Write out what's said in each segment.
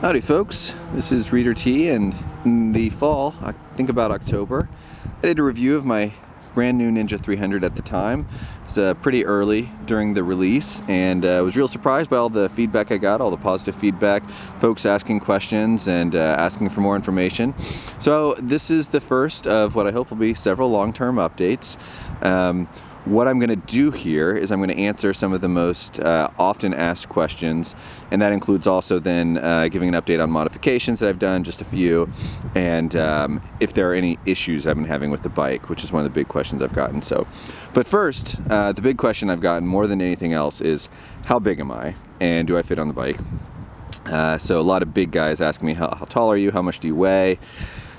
Howdy folks, this is Reader T, and in the fall, I think about October, I did a review of my brand new Ninja 300 at the time. It's pretty early during the release, and I was real surprised by all the feedback I got, all the positive feedback, folks asking questions and asking for more information. So this is the first of what I hope will be several long-term updates. What I'm going to do here is I'm going to answer some of the most often asked questions, and that includes also then giving an update on modifications that I've done, just a few, and if there are any issues I've been having with the bike, which is one of the big questions I've gotten. But first, the big question I've gotten more than anything else is, how big am I, and do I fit on the bike? So a lot of big guys asking me, how tall are you, how much do you weigh?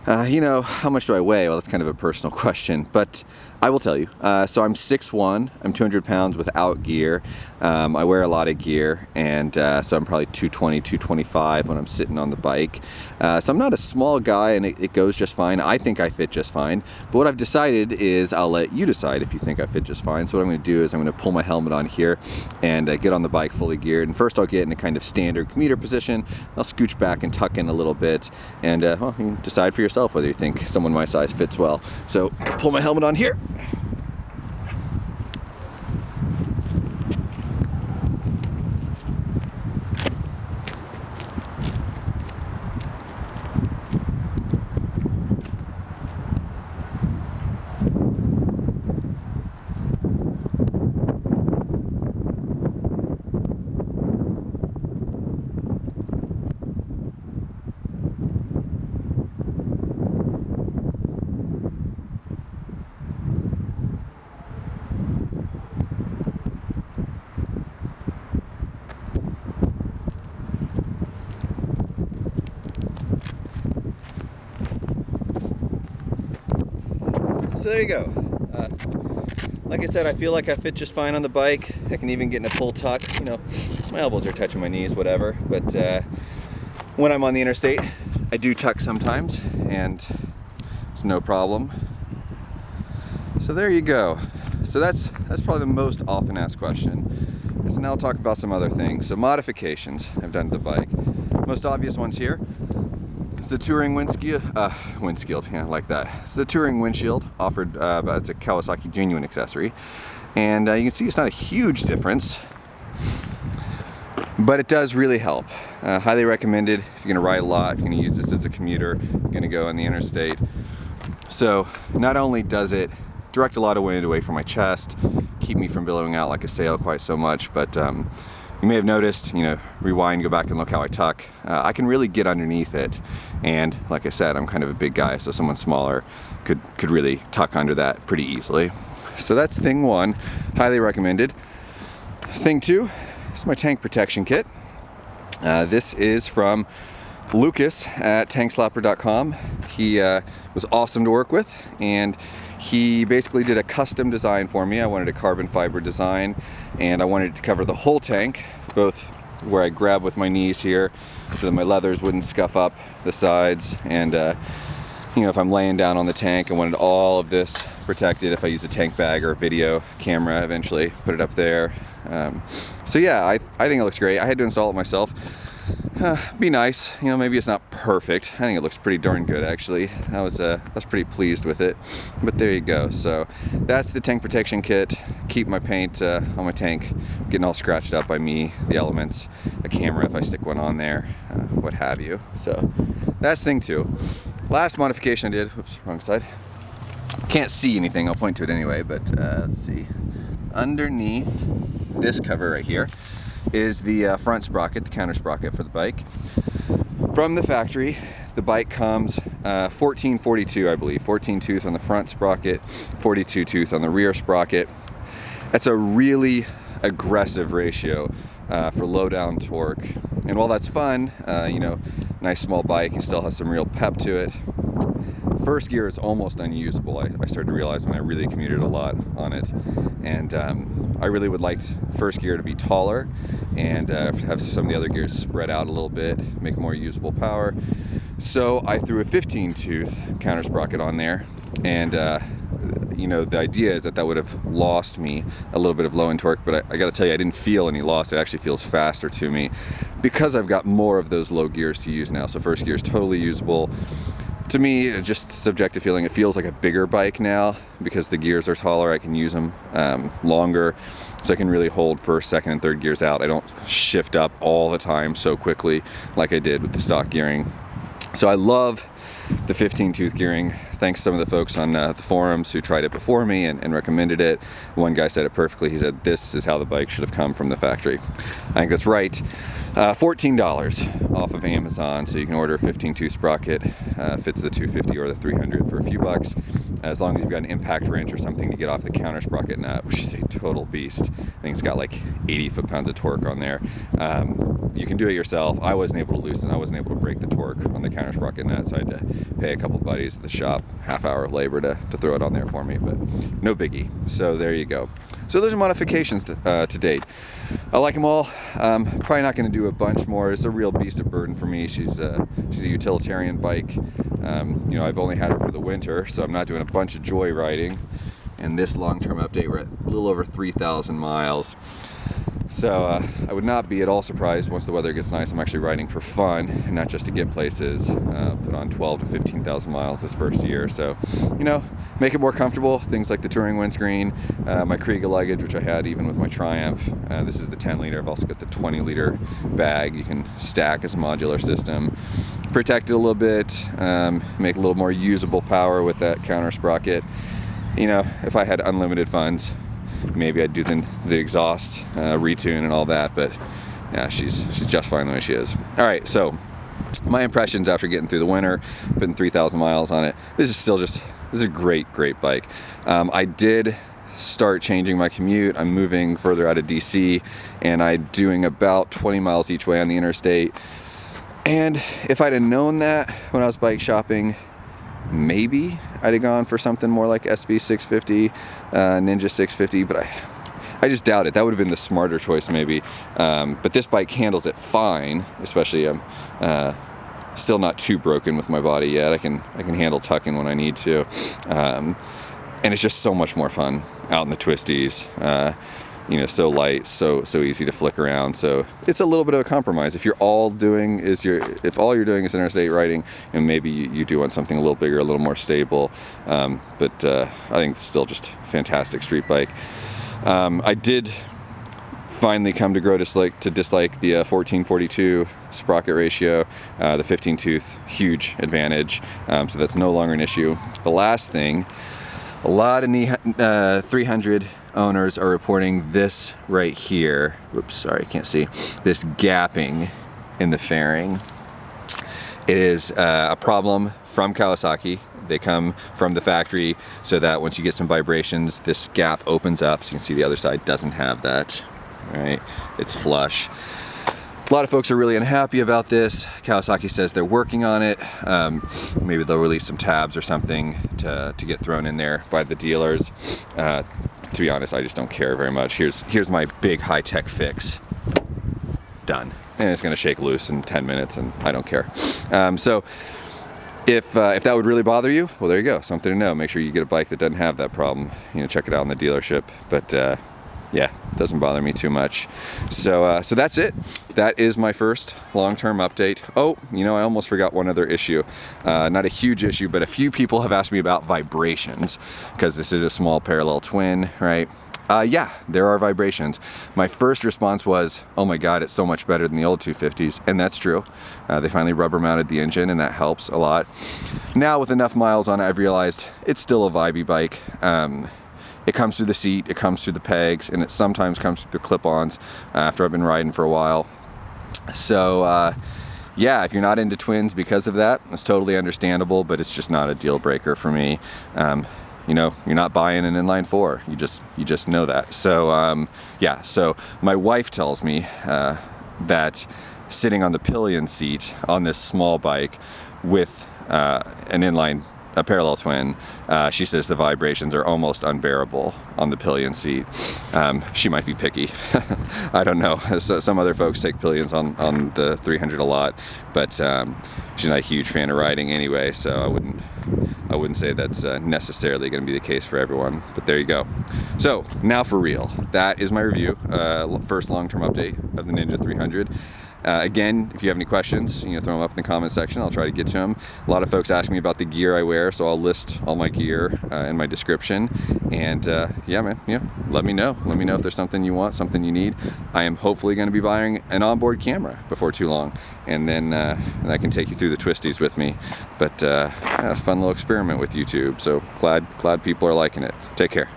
How much do I weigh? Well, that's kind of a personal question, but I will tell you. So I'm 6'1", I'm 200 pounds without gear. I wear a lot of gear, and so I'm probably 220, 225 when I'm sitting on the bike. So I'm not a small guy, and it goes just fine. I think I fit just fine, but what I've decided is I'll let you decide if you think I fit just fine. So what I'm going to do is I'm going to pull my helmet on here and get on the bike fully geared, and first I'll get in a kind of standard commuter position. I'll scooch back and tuck in a little bit, and you can decide for yourself whether you think someone my size fits well. So pull my helmet on here. So there you go. Like I said, I feel like I fit just fine on the bike. I can even get in a full tuck. My elbows are touching my knees, whatever. But when I'm on the interstate, I do tuck sometimes, and it's no problem. So there you go. So that's probably the most often asked question. So now I'll talk about some other things. So modifications I've done to the bike. Most obvious ones here. It's the Touring windshield, like that. It's the Touring windshield offered, it's a Kawasaki genuine accessory. And you can see it's not a huge difference, but it does really help. Highly recommended if you're gonna ride a lot, if you're gonna use this as a commuter, you're gonna go on the interstate. So not only does it direct a lot of wind away from my chest, keep me from billowing out like a sail quite so much, but you may have noticed, rewind, go back and look how I tuck. I can really get underneath it. And like I said, I'm kind of a big guy, so someone smaller could really tuck under that pretty easily. So that's thing one, highly recommended. Thing two is my tank protection kit. This is from Lucas at tankslapper.com. He was awesome to work with, and he basically did a custom design for me. I wanted a carbon fiber design, and I wanted it to cover the whole tank, both where I grab with my knees here so that my leathers wouldn't scuff up the sides, and if I'm laying down on the tank, I wanted all of this protected if I use a tank bag or a video camera eventually, put it up there. So yeah, I think it looks great. I had to install it myself. Be nice, maybe it's not perfect. I think it looks pretty darn good, actually. I was pretty pleased with it, but there you go. So that's the tank protection kit. Keep my paint on my tank getting all scratched up by me, the elements, a camera if I stick one on there, what have you. So that's thing two. Last modification I did, whoops, wrong side. Can't see anything, I'll point to it anyway, but let's see. Underneath this cover right here is the front sprocket, the counter sprocket for the bike. From the factory, the bike comes 1442, I believe. 14 tooth on the front sprocket, 42 tooth on the rear sprocket. That's a really aggressive ratio for low down torque. And while that's fun, nice small bike, it still has some real pep to it. First gear is almost unusable. I started to realize when I really commuted a lot on it. And I really would like first gear to be taller and have some of the other gears spread out a little bit, make more usable power. So I threw a 15 tooth counter sprocket on there, and you know, the idea is that would have lost me a little bit of low end torque, but I gotta tell you, I didn't feel any loss. It actually feels faster to me because I've got more of those low gears to use now. So first gear is totally usable. To me, just subjective feeling, it feels like a bigger bike now because the gears are taller. I can use them longer, so I can really hold first, second, and third gears out. I don't shift up all the time so quickly like I did with the stock gearing. So I love the 15-tooth gearing. Thanks to some of the folks on the forums who tried it before me and recommended it. One guy said it perfectly. He said, this is how the bike should have come from the factory. I think that's right. $14 off of Amazon, so you can order a 15-tooth sprocket. Fits the 250 or the 300 for a few bucks, as long as you've got an impact wrench or something to get off the counter sprocket nut, which is a total beast. I think it's got like 80 foot-pounds of torque on there. You can do it yourself. I wasn't able to loosen, I wasn't able to break the torque on the counter sprocket nut, so I had to pay a couple buddies at the shop half-hour of labor to throw it on there for me, but no biggie. So there you go. So those are modifications to date. I like them all. Probably not going to do a bunch more. It's a real beast of burden for me. She's a utilitarian bike. You know, I've only had her for the winter, so I'm not doing a bunch of joy riding. And this long-term update, we're at a little over 3,000 miles. So I would not be at all surprised once the weather gets nice. I'm actually riding for fun and not just to get places. Put on 12 to 15,000 miles this first year. So, you know, make it more comfortable. Things like the touring windscreen, my Kriega luggage, which I had even with my Triumph. This is the 10 liter. I've also got the 20 liter bag you can stack as a modular system. Protect it a little bit, make a little more usable power with that counter sprocket. You know, if I had unlimited funds, maybe I'd do the exhaust retune and all that, but yeah, she's just fine the way she is. All right, so my impressions after getting through the winter, putting 3,000 miles on it. This is a great bike. I did start changing my commute. I'm moving further out of DC, and I'm doing about 20 miles each way on the interstate. And if I'd have known that when I was bike shopping, maybe I'd have gone for something more like SV 650, Ninja 650, but I just doubt it. That would have been the smarter choice maybe. But this bike handles it fine, especially I'm still not too broken with my body yet. I can handle tucking when I need to. And it's just so much more fun out in the twisties. You know, so light, so easy to flick around. So it's a little bit of a compromise. If all you're doing is interstate riding, and maybe you do want something a little bigger, a little more stable. But I think it's still just a fantastic street bike. I did finally come to dislike the 14:42 sprocket ratio. The 15-tooth, huge advantage. So that's no longer an issue. The last thing, a lot of 300 owners are reporting this right here. Whoops, sorry, I can't see. This gapping in the fairing. It is a problem from Kawasaki. They come from the factory so that once you get some vibrations, this gap opens up. So you can see the other side doesn't have that, right? It's flush. A lot of folks are really unhappy about this. Kawasaki says they're working on it. Maybe they'll release some tabs or something to get thrown in there by the dealers. To be honest, I just don't care very much. Here's my big high-tech fix. Done. And it's gonna shake loose in 10 minutes and I don't care. So if that would really bother you, well, there you go, something to know. Make sure you get a bike that doesn't have that problem. You know, check it out in the dealership. But yeah, it doesn't bother me too much. So that's it. That is my first long-term update. Oh, you know, I almost forgot one other issue. Not a huge issue, but a few people have asked me about vibrations because this is a small parallel twin, right? Yeah, there are vibrations. My first response was, oh my God, it's so much better than the old 250s. And that's true. They finally rubber mounted the engine and that helps a lot. Now with enough miles on it, I've realized it's still a vibey bike. It comes through the seat, it comes through the pegs, and it sometimes comes through the clip-ons after I've been riding for a while. So yeah, if you're not into twins because of that, it's totally understandable, but it's just not a deal breaker for me. You know, you're not buying an inline four. You just know that. So yeah, so my wife tells me that sitting on the pillion seat on this small bike with a parallel twin, she says the vibrations are almost unbearable on the pillion seat. She might be picky. I don't know. So, some other folks take pillions on the 300 a lot, but she's not a huge fan of riding anyway, so I wouldn't I wouldn't say that's necessarily going to be the case for everyone, but there you go. So now for real, that is my review, first long-term update of the Ninja 300. Again, if you have any questions, throw them up in the comment section. I'll try to get to them. A lot of folks ask me about the gear I wear, so I'll list all my gear in my description. And yeah, man, let me know. Let me know if there's something you want, something you need. I am hopefully going to be buying an onboard camera before too long, and then I can take you through the twisties with me. But yeah, it's a fun little experiment with YouTube. So glad people are liking it. Take care.